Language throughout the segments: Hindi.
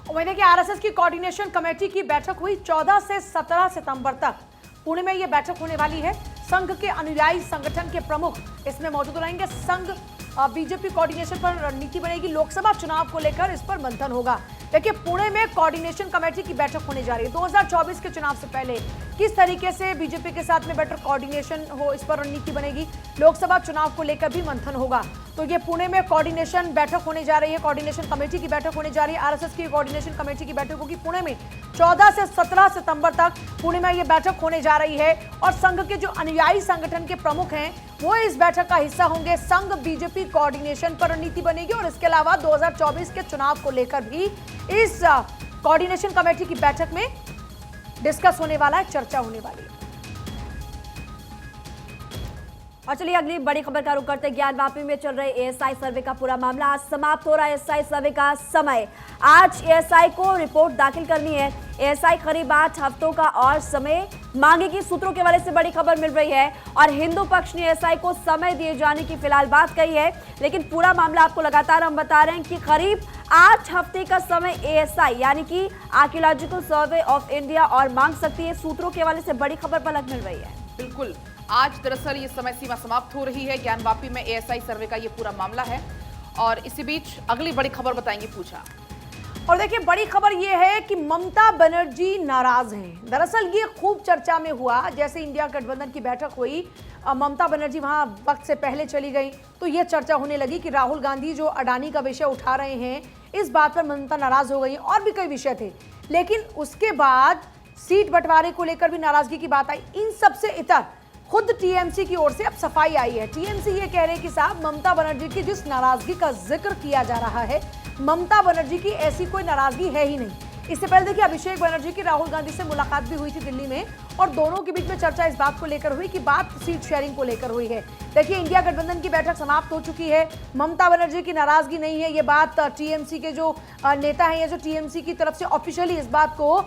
वहीं देखिए आरएसएस की कोऑर्डिनेशन कमेटी की बैठक हुई 14 से 17 सितंबर तक पुणे में यह बैठक होने वाली है। संघ के अनुयायी संगठन के प्रमुख इसमें मौजूद रहेंगे। संघ बीजेपी कोऑर्डिनेशन पर रणनीति बनेगी। लोकसभा चुनाव को लेकर इस पर मंथन होगा। देखिए पुणे में कोऑर्डिनेशन कमेटी की बैठक होने जा रही है। 2024 के चुनाव से पहले किस तरीके से बीजेपी के साथ में बेटर कोऑर्डिनेशन हो, इस पर रणनीति बनेगी। लोकसभा चुनाव को लेकर भी मंथन होगा। तो ये पुणे में कोऑर्डिनेशन बैठक होने जा रही है। कोऑर्डिनेशन कमेटी की बैठक होने जा रही है। आरएसएस की कोऑर्डिनेशन कमेटी की बैठक होगी पुणे में 14 से 17 सितंबर तक पुणे में ये बैठक होने जा रही है। और संघ के जो अनुयायी संगठन के प्रमुख हैं वो इस बैठक का हिस्सा होंगे। संघ बीजेपी कोऑर्डिनेशन पर रणनीति बनेगी और इसके अलावा 2024 के चुनाव को लेकर भी इस कोऑर्डिनेशन कमेटी की बैठक में डिस्कस होने वाला है, चर्चा होने वाली है। और चलिए अगली बड़ी खबर का रुख करते हैं। ज्ञानवापी में चल रहे एएसआई सर्वे का पूरा मामला आज समाप्त हो रहा है। एएसआई सर्वे का समय आज एएसआई को रिपोर्ट दाखिल करनी है। एएसआई करीब 8 हफ्तों का और समय मांगेगी। सूत्रों के हवाले से बड़ी खबर मिल रही है और हिंदू पक्ष ने एएसआई को समय दिए जाने की फिलहाल बात कही है, लेकिन पूरा मामला आपको लगातार हम बता रहे हैं कि करीब 8 हफ्ते का समय एएसआई यानी कि आर्कियोलॉजिकल सर्वे ऑफ इंडिया और मांग सकती है। सूत्रों के हवाले से बड़ी खबर पलक मिल रही है। बिल्कुल, आज दरअसल ये समय सीमा समाप्त हो रही है। ज्ञानवापी में एएसआई सर्वे का ये पूरा मामला है और इसी बीच अगली बड़ी खबर बताएंगे पूजा। और देखिए बड़ी खबर ये है कि ममता बनर्जी नाराज हैं। दरअसल ये खूब चर्चा में हुआ जैसे इंडिया गठबंधन की बैठक हुई, ममता बनर्जी वहां वक्त से पहले चली गई तो ये चर्चा होने लगी कि राहुल गांधी जो अडानी का विषय उठा रहे हैं इस बात पर ममता नाराज हो गई। और भी कई विषय थे, लेकिन उसके बाद सीट बंटवारे को लेकर भी नाराजगी की बात आई। इन सबसे इतर खुद टीएमसी की ओर से अब सफाई आई है। टीएमसी ये कह रहे हैं कि साहब ममता बनर्जी की जिस नाराजगी का जिक्र किया जा रहा है, ममता बनर्जी की ऐसी कोई नाराजगी है ही नहीं। इससे पहले देखिए अभिषेक बनर्जी की राहुल गांधी से मुलाकात भी हुई थी दिल्ली में और दोनों के बीच में चर्चा इस बात को लेकर हुई कि बात सीट शेयरिंग को लेकर हुई है। देखिए इंडिया गठबंधन की बैठक समाप्त हो चुकी है। ममता बनर्जी की नाराजगी नहीं है। ये बात टीएमसी के जो नेता हैं या जो टीएमसी की तरफ से ऑफिशियली इस बात को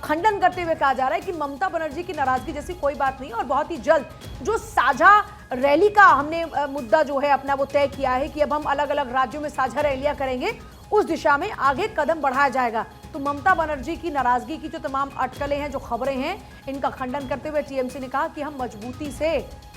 खंडन करते हुए कहा जा रहा है कि ममता बनर्जी की नाराजगी जैसी कोई बात नहीं। और बहुत ही जल्द जो साझा रैली का हमने मुद्दा जो है अपना वो तय किया है कि अब हम अलग अलग राज्यों में साझा रैलियां करेंगे, उस दिशा में आगे कदम बढ़ाया जाएगा। तो ममता बनर्जी की नाराजगी की जो तमाम अटकलें हैं, जो खबरें हैं, इनका खंडन करते हुए टीएमसी ने कहा कि हम मजबूती से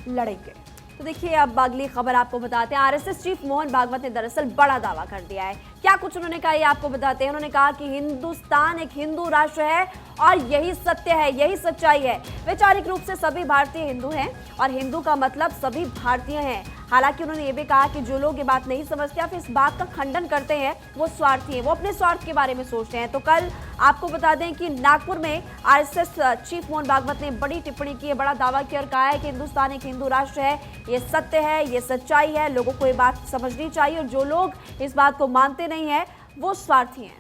लड़ेंगे। तो देखिए अब अगली खबर आपको बताते हैं। आरएसएस चीफ मोहन भागवत ने दरअसल बड़ा दावा कर दिया है। क्या कुछ उन्होंने कहा ये आपको बताते हैं। उन्होंने कहा कि हिंदुस्तान एक हिंदू राष्ट्र है और यही सत्य है, यही सच्चाई है। वैचारिक रूप से सभी भारतीय हिंदू हैं और हिंदू का मतलब सभी भारतीय हैं। हालांकि उन्होंने ये भी कहा कि जो लोग ये बात नहीं समझते या फिर इस बात का खंडन करते हैं वो स्वार्थी हैं, वो अपने स्वार्थ के बारे में सोचते हैं। तो कल आपको बता दें कि नागपुर में आरएसएस चीफ मोहन भागवत ने बड़ी टिप्पणी की है, बड़ा दावा किया और कहा है कि हिंदुस्तान एक हिंदू राष्ट्र है, ये सत्य है, ये सच्चाई है। लोगों को ये बात समझनी चाहिए और जो लोग इस बात को मानते नहीं है वो स्वार्थी हैं।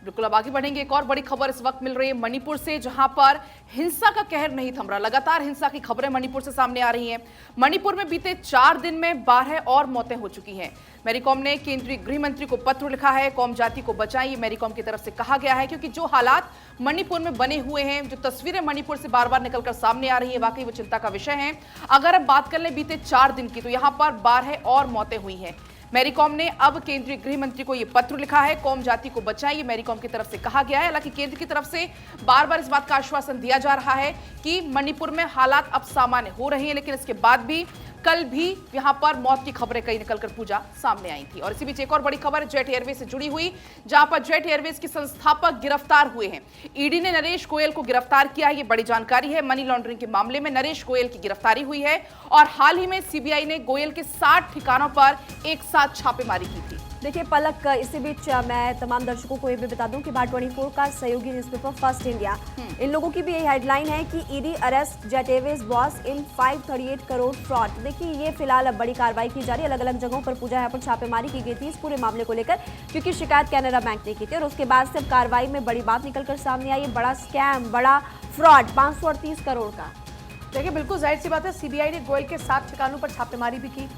बिल्कुल, अब आगे बढ़ेंगे। एक और बड़ी खबर इस वक्त मिल रही है मणिपुर से, जहां पर हिंसा का कहर नहीं थम रहा। लगातार हिंसा की खबरें मणिपुर से सामने आ रही हैं। मणिपुर में बीते 4 दिन में 12 और मौतें हो चुकी हैं। मैरीकॉम ने केंद्रीय गृह मंत्री को पत्र लिखा है। कौम जाति को बचाएं, मैरीकॉम की तरफ से कहा गया है, क्योंकि जो हालात मणिपुर में बने हुए हैं, जो तस्वीरें मणिपुर से बार बार निकलकर सामने आ रही है, वाकई वो चिंता का विषय है। अगर अब बात कर लें बीते 4 दिन की, तो यहाँ पर 12 और मौतें हुई हैं। मैरीकॉम ने अब केंद्रीय गृह मंत्री को यह पत्र लिखा है। कौम जाति को बचाइए, मैरीकॉम की तरफ से कहा गया है। हालांकि केंद्र की तरफ से बार बार इस बात का आश्वासन दिया जा रहा है कि मणिपुर में हालात अब सामान्य हो रहे हैं, लेकिन इसके बाद भी कल भी यहां पर मौत की खबरें कई निकलकर पूजा सामने आई थी। और इसी बीच एक और बड़ी खबर जेट एयरवेज से जुड़ी हुई, जहां पर जेट एयरवेज के संस्थापक गिरफ्तार हुए हैं। ईडी ने नरेश गोयल को गिरफ्तार किया है, ये बड़ी जानकारी है। मनी लॉन्ड्रिंग के मामले में नरेश गोयल की गिरफ्तारी हुई है और हाल ही में सीबीआई ने गोयल के 60 ठिकानों पर एक साथ छापेमारी की थी। देखिए पलक, इसी बीच मैं तमाम दर्शकों को ये भी बता दूं कि भारत 24 का सहयोगी न्यूज़पेपर फर्स्ट इंडिया, इन लोगों की भी यही हेडलाइन है कि ED arrest jet Airways boss इन 538 करोड़ फ्रॉड। देखिए ये फिलहाल अब बड़ी कार्रवाई की जा रही है। अलग अलग जगहों पर पूजा यहाँ पर छापेमारी की गई थी इस पूरे मामले को लेकर, क्योंकि शिकायत कैनरा बैंक ने की थी और उसके बाद से अब कार्रवाई में बड़ी बात निकलकर सामने आई है। बड़ा स्कैम, बड़ा फ्रॉड 538 करोड़ का। देखिए बिल्कुल जाहिर सी बात है, सीबीआई ने गोयल के 7 ठिकानों पर छापेमारी भी की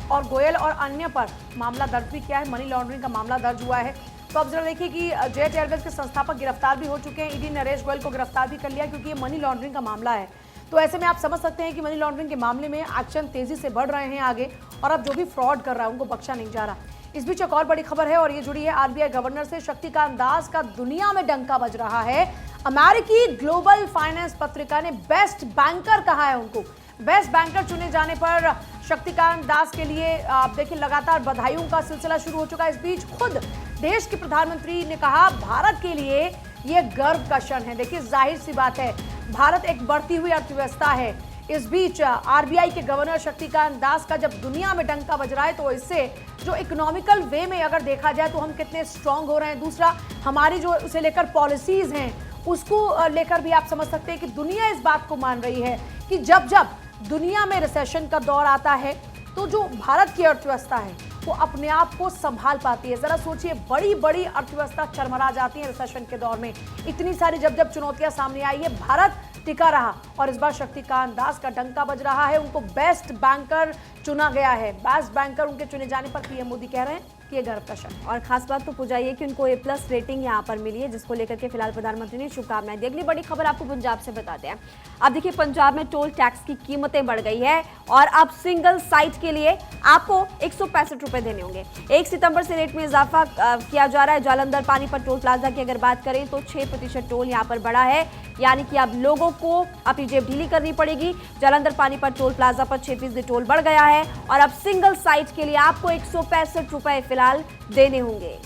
और गोयल और अन्य पर मामला दर्ज भी किया है। मनी लॉन्ड्रिंग का मामला दर्ज हुआ है। तो अब जरा देखिए कि जेट एयरवेज के संस्थापक गिरफ्तार भी हो चुके हैं। ईडी ने नरेश गोयल को गिरफ्तार भी कर लिया, क्योंकि ये मनी लॉन्ड्रिंग का मामला है। तो ऐसे में आप समझ सकते हैं कि मनी लॉन्ड्रिंग के मामले में एक्शन तेजी से बढ़ रहे हैं आगे, और अब जो भी फ्रॉड कर रहा है उनको बख्शा नहीं जा रहा। इस बीच एक और बड़ी खबर है और ये जुड़ी है आरबीआई गवर्नर से। शक्तिकांत दास का दुनिया में डंका बज रहा है। अमेरिकी ग्लोबल फाइनेंस पत्रिका ने बेस्ट बैंकर कहा है उनको। बेस्ट बैंकर चुने जाने पर शक्तिकांत दास के लिए आप देखिए लगातार बधाइयों का सिलसिला शुरू हो चुका है। इस बीच खुद देश के प्रधानमंत्री ने कहा भारत के लिए ये गर्व का क्षण है। देखिए जाहिर सी बात है, भारत एक बढ़ती हुई अर्थव्यवस्था है। इस बीच आरबीआई के गवर्नर शक्तिकांत दास का जब दुनिया में डंका बज रहा है तो इससे जो इकोनॉमिकल वे में अगर देखा जाए तो हम कितने स्ट्रांग हो रहे हैं। दूसरा, हमारी जो उसे लेकर पॉलिसीज हैं उसको लेकर भी आप समझ सकते हैं कि दुनिया इस बात को मान रही है कि जब जब दुनिया में रिसेशन का दौर आता है तो जो भारत की अर्थव्यवस्था है वो अपने आप को संभाल पाती है। जरा सोचिए, बड़ी बड़ी अर्थव्यवस्था चरमरा जाती है रिसेशन के दौर में। इतनी सारी जब जब चुनौतियां सामने आई है, भारत टिका रहा और इस बार शक्तिकांत दास का डंका बज रहा है। उनको बेस्ट बैंकर चुना गया है। बेस्ट बैंकर उनके चुने जाने पर पीएम मोदी कह रहे हैं कि ये गर्व का क्षण है। और खास बात तो पूजा ये कि उनको A+ रेटिंग यहाँ पर मिली है, जिसको लेकर के फिलहाल प्रधानमंत्री ने शुभकामनाएं दी। अगली बड़ी खबर आपको पंजाब से बताते हैं। अब देखिए, पंजाब में टोल टैक्स की कीमतें बढ़ गई है और अब सिंगल साइट के लिए आपको 165 रुपए देने होंगे। 1 सितंबर से रेट में इजाफा किया जा रहा है। जालंधर पानीपत टोल प्लाजा की अगर बात करें तो 6% टोल यहाँ पर बढ़ा है, यानी कि अब लोगों को अपनी जेब ढीली करनी पड़ेगी। जालंधर पानीपत टोल प्लाजा पर 6% टोल बढ़ गया है और अब सिंगल साइट के लिए आपको 165 रुपए फिलहाल देने होंगे।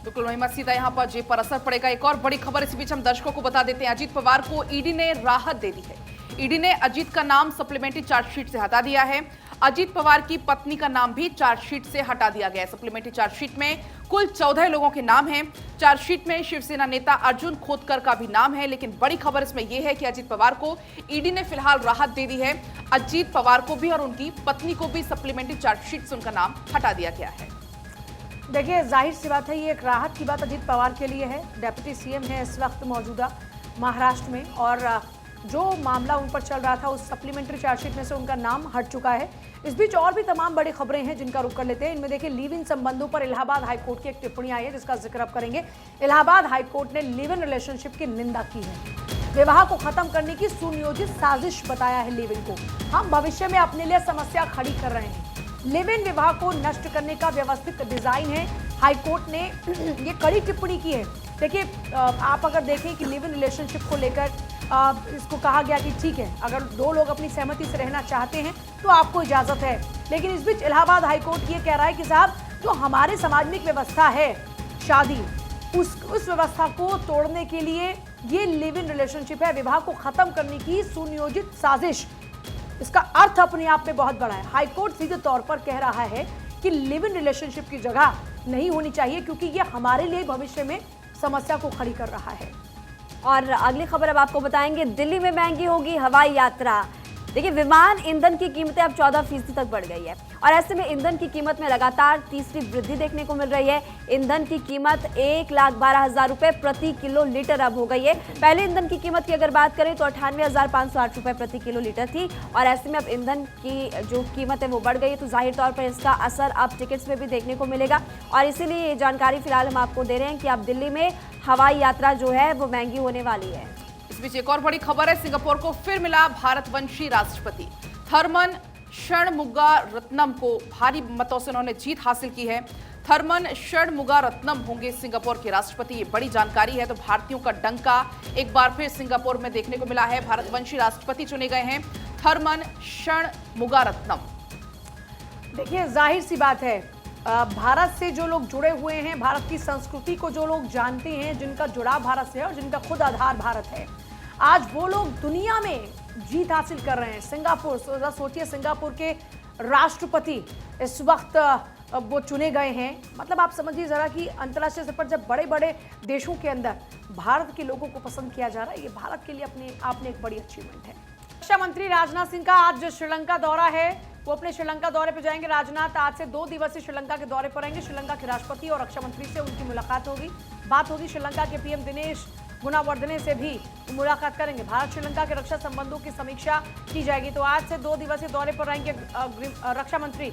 बिल्कुल महिमा, सीधा यहाँ पर जेब पर असर पड़ेगा। एक और बड़ी खबर इस बीच हम दर्शकों को बता देते हैं। अजीत पवार को ईडी ने राहत दे दी है। ईडी ने अजीत का नाम सप्लीमेंट्री चार्जशीट से हटा दिया है। अजीत पवार की पत्नी का नाम भी चार्जशीट से हटा दिया गया है। सप्लीमेंट्री चार्जशीट में कुल 14 लोगों के नाम हैं। चार्जशीट में शिवसेना नेता अर्जुन खोतकर का भी नाम है, लेकिन बड़ी खबर इसमें यह है कि अजीत पवार को ईडी ने फिलहाल राहत दे दी है। अजीत पवार को भी और उनकी पत्नी को भी सप्लीमेंट्री चार्जशीट से उनका नाम हटा दिया गया है। देखिए जाहिर सी बात है, ये एक राहत की बात अजीत पवार के लिए है। डेप्यूटी सीएम है इस वक्त मौजूदा महाराष्ट्र में और जो मामला उन पर चल रहा था उस सप्लीमेंट्री चार्जशीट में से उनका नाम हट चुका है। इस बीच और भी तमाम बड़ी खबरें हैं जिनका रुख कर लेते हैं। इनमें देखिए, लिव इन संबंधों पर इलाहाबाद हाईकोर्ट की एक टिप्पणी आई है जिसका जिक्र अब करेंगे। इलाहाबाद हाईकोर्ट ने लिव इन रिलेशनशिप की निंदा की है। विवाह को खत्म करने की सुनियोजित साजिश बताया है लिव इन को। हम भविष्य में अपने लिए समस्या खड़ी कर रहे हैं। लिव इन विवाह को नष्ट करने का व्यवस्थित डिजाइन है। हाईकोर्ट ने ये कड़ी टिप्पणी की है। देखिए, आप अगर देखें कि लिव इन रिलेशनशिप को लेकर इसको कहा गया कि ठीक है, अगर दो लोग अपनी सहमति से रहना चाहते हैं तो आपको इजाजत है, लेकिन इस बीच इलाहाबाद हाईकोर्ट ये कह रहा है कि साहब, जो हमारे समाज में एक व्यवस्था है शादी, उस व्यवस्था को तोड़ने के लिए ये लिव इन रिलेशनशिप है, विवाह को खत्म करने की सुनियोजित साजिश। इसका अर्थ अपने आप में बहुत बड़ा है। हाईकोर्ट सीधे तौर पर कह रहा है कि लिव इन रिलेशनशिप की जगह नहीं होनी चाहिए क्योंकि ये हमारे लिए भविष्य में समस्या को खड़ी कर रहा है। और अगली खबर अब आपको बताएंगे, दिल्ली में महंगी होगी हवाई यात्रा। देखिए, विमान ईंधन की कीमतें अब 14% तक बढ़ गई है और ऐसे में ईंधन की कीमत में लगातार तीसरी वृद्धि देखने को मिल रही है। ईंधन की कीमत 1,12,000 रुपए प्रति किलो लीटर अब हो गई है। पहले ईंधन की कीमत की अगर बात करें तो 98,508 रुपए प्रति किलो लीटर थी और ऐसे में अब ईंधन की जो कीमत है वो बढ़ गई है, तो जाहिर तौर पर इसका असर अब टिकट्स में भी देखने को मिलेगा और इसीलिए ये जानकारी फिलहाल हम आपको दे रहे हैं कि अब दिल्ली में हवाई यात्रा जो है वो महंगी होने वाली है। इस बीच एक और बड़ी खबर है, सिंगापुर को फिर मिला भारतवंशी राष्ट्रपति। थर्मन षणमुगारत्नम को भारी मतों से उन्होंने जीत हासिल की है। थर्मन षणमुगारत्नम होंगे सिंगापुर के राष्ट्रपति, ये बड़ी जानकारी है। तो भारतीयों का डंका एक बार फिर सिंगापुर में देखने को मिला है। भारतवंशी राष्ट्रपति चुने गए हैं थर्मन षणमुगारत्नम। देखिए जाहिर सी बात है, भारत से जो लोग जुड़े हुए हैं, भारत की संस्कृति को जो लोग जानते हैं, जिनका जुड़ाव भारत से है और जिनका खुद आधार भारत है, आज वो लोग दुनिया में जीत हासिल कर रहे हैं। सिंगापुर, सोचिए, सिंगापुर के राष्ट्रपति इस वक्त वो चुने गए हैं। मतलब आप समझिए जरा कि अंतर्राष्ट्रीय स्तर पर जब बड़े बड़े देशों के अंदर भारत के लोगों को पसंद किया जा रहा है, ये भारत के लिए अपने आप में एक बड़ी अचीवमेंट है। रक्षा मंत्री राजनाथ सिंह का आज श्रीलंका दौरा है, वो अपने श्रीलंका दौरे पर जाएंगे। राजनाथ आज से 2 दिवसीय श्रीलंका के दौरे पर रहेंगे। श्रीलंका के राष्ट्रपति और रक्षा मंत्री से उनकी मुलाकात होगी, बात होगी। श्रीलंका के पीएम दिनेश गुणावर्धने से भी मुलाकात करेंगे। भारत श्रीलंका के रक्षा संबंधों की समीक्षा की जाएगी। तो आज से 2 दिवसीय दौरे पर रहेंगे रक्षा मंत्री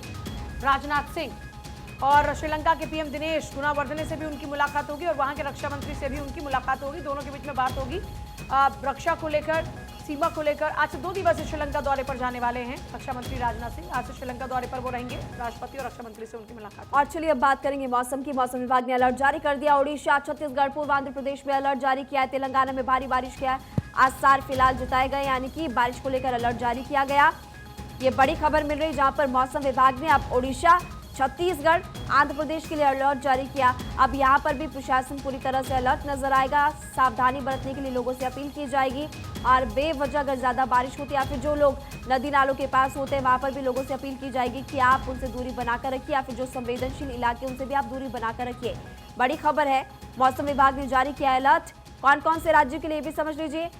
राजनाथ सिंह और श्रीलंका के पीएम दिनेश गुणावर्धने से भी उनकी मुलाकात होगी और वहां के रक्षा मंत्री से भी उनकी मुलाकात होगी। दोनों के बीच में बात होगी रक्षा को लेकर, सीमा को लेकर आज से 2 दिवसीय श्रीलंका दौरे पर जाने वाले हैं रक्षा मंत्री राजनाथ सिंह। आज से श्रीलंका दौरे पर वो रहेंगे, राष्ट्रपति और रक्षा मंत्री से उनकी मुलाकात। और चलिए अब बात करेंगे मौसम की। मौसम विभाग ने अलर्ट जारी कर दिया। ओडिशा, छत्तीसगढ़, पूर्व आंध्र प्रदेश में अलर्ट जारी किया है। तेलंगाना में भारी बारिश के आसार फिलहाल जताए गए, यानी कि बारिश को लेकर अलर्ट जारी किया गया। ये बड़ी खबर मिल रही जहां पर मौसम विभाग ने अब ओडिशा, छत्तीसगढ़, आंध्र प्रदेश के लिए अलर्ट जारी किया। अब यहां पर भी प्रशासन पूरी तरह से अलर्ट नजर आएगा। सावधानी बरतने के लिए लोगों से अपील की जाएगी और बेवजह अगर ज्यादा बारिश होती है या फिर जो लोग नदी नालों के पास होते हैं वहां पर भी लोगों से अपील की जाएगी कि आप उनसे दूरी बनाकर रखिए, या फिर जो संवेदनशील इलाके उनसे भी आप दूरी बनाकर रखिए। बड़ी खबर है, मौसम विभाग ने जारी किया अलर्ट। कौन कौन से राज्यों के लिए भी समझ लीजिए।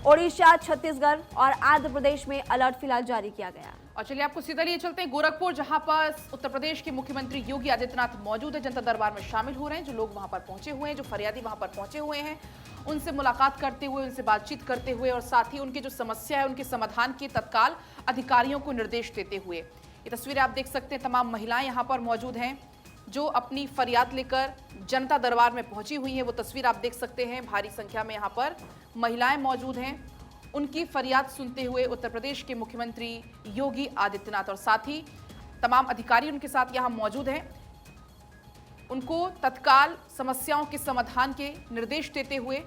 ओडिशा, छत्तीसगढ़ और आंध्र प्रदेश में अलर्ट फिलहाल जारी किया गया। और चलिए आपको सीधा लिए चलते हैं गोरखपुर, जहां पर उत्तर प्रदेश के मुख्यमंत्री योगी आदित्यनाथ मौजूद है, जनता दरबार में शामिल हो रहे हैं। जो लोग वहां पर पहुंचे हुए हैं, जो फरियादी वहां पर पहुंचे हुए हैं, उनसे मुलाकात करते हुए, उनसे बातचीत करते हुए और साथ ही उनकी जो समस्या है उनके समाधान के तत्काल अधिकारियों को निर्देश देते हुए। ये तस्वीरें आप देख सकते हैं, तमाम महिलाएं यहाँ पर मौजूद हैं जो अपनी फरियाद लेकर जनता दरबार में पहुंची हुई हैं। वो तस्वीर आप देख सकते हैं, भारी संख्या में यहाँ पर महिलाएं मौजूद हैं। उनकी फरियाद सुनते हुए उत्तर प्रदेश के मुख्यमंत्री योगी आदित्यनाथ और साथ ही तमाम अधिकारी उनके साथ यहां मौजूद हैं। उनको तत्काल समस्याओं के समाधान के निर्देश देते हुए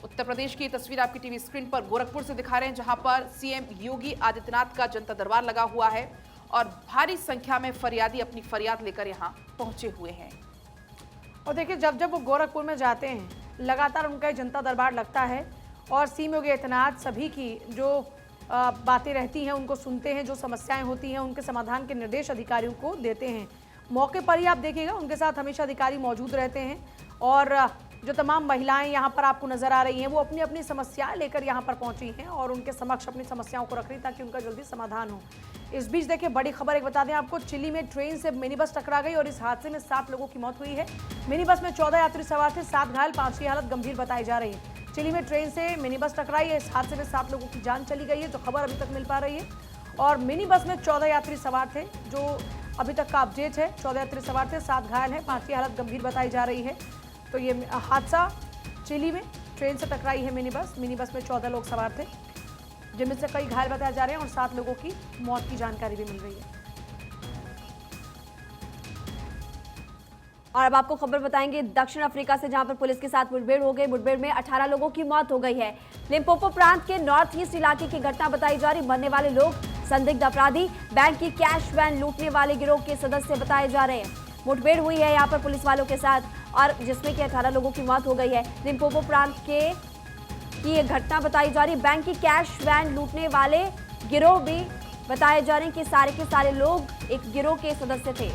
उत्तर प्रदेश की तस्वीर आपकी टीवी स्क्रीन पर गोरखपुर से दिखा रहे हैं, जहां पर सीएम योगी आदित्यनाथ का जनता दरबार लगा हुआ है और भारी संख्या में फरियादी अपनी फरियाद लेकर यहां पहुंचे हुए हैं। और देखिए, जब जब वो गोरखपुर में जाते हैं लगातार उनका जनता दरबार लगता है और सीएम योगी आदित्यनाथ सभी की जो बातें रहती हैं उनको सुनते हैं, जो समस्याएं होती हैं उनके समाधान के निर्देश अधिकारियों को देते हैं। मौके पर ही आप देखिएगा उनके साथ हमेशा अधिकारी मौजूद रहते हैं और जो तमाम महिलाएं यहाँ पर आपको नजर आ रही हैं वो अपनी अपनी समस्याएं लेकर यहाँ पर पहुंची हैं और उनके समक्ष अपनी समस्याओं को रख रही ताकि उनका जल्दी समाधान हो। इस बीच देखिए, बड़ी खबर एक बता दें आपको, चिली में ट्रेन से मिनी बस टकरा गई और इस हादसे में 7 लोगों की मौत हुई है। मिनी बस में 14 यात्री सवार थे, 7 घायल, 5 की हालत गंभीर बताई जा रही है। चिली में ट्रेन से मिनी बस टकराई है, इस हादसे में 7 लोगों की जान चली गई है, जो खबर अभी तक मिल पा रही है। और मिनी बस में 14 यात्री सवार थे, जो अभी तक का अपडेट है। 14 यात्री सवार थे, 7 घायल हैं, 5 की हालत गंभीर बताई जा रही है। तो ये हादसा चिली में ट्रेन से टकराई है मिनी बस। मिनी बस में 14 लोग सवार थे, जिनमें से कई घायल बताए जा रहे हैं और 7 लोगों की मौत की जानकारी भी मिल रही है। और अब आपको खबर बताएंगे दक्षिण अफ्रीका से, जहां पर पुलिस के साथ मुठभेड़ हो गई। मुठभेड़ में 18 लोगों की मौत हो गई है। लिम्पोपो प्रांत के नॉर्थ ईस्ट इलाके की घटना बताई जा रही। मरने वाले लोग संदिग्ध अपराधी बैंक की कैश वैन लूटने वाले गिरोह के सदस्य बताए जा रहे हैं। मुठभेड़ हुई है यहाँ पर पुलिस वालों के साथ और जिसमें कि 18 लोगों की मौत हो गई है। लिम्पोपो प्रांत की ये घटना बताई जा रही। बैंक की कैश वैन लूटने वाले गिरोह भी बताए जा रहे हैं कि सारे के सारे लोग एक गिरोह के सदस्य थे।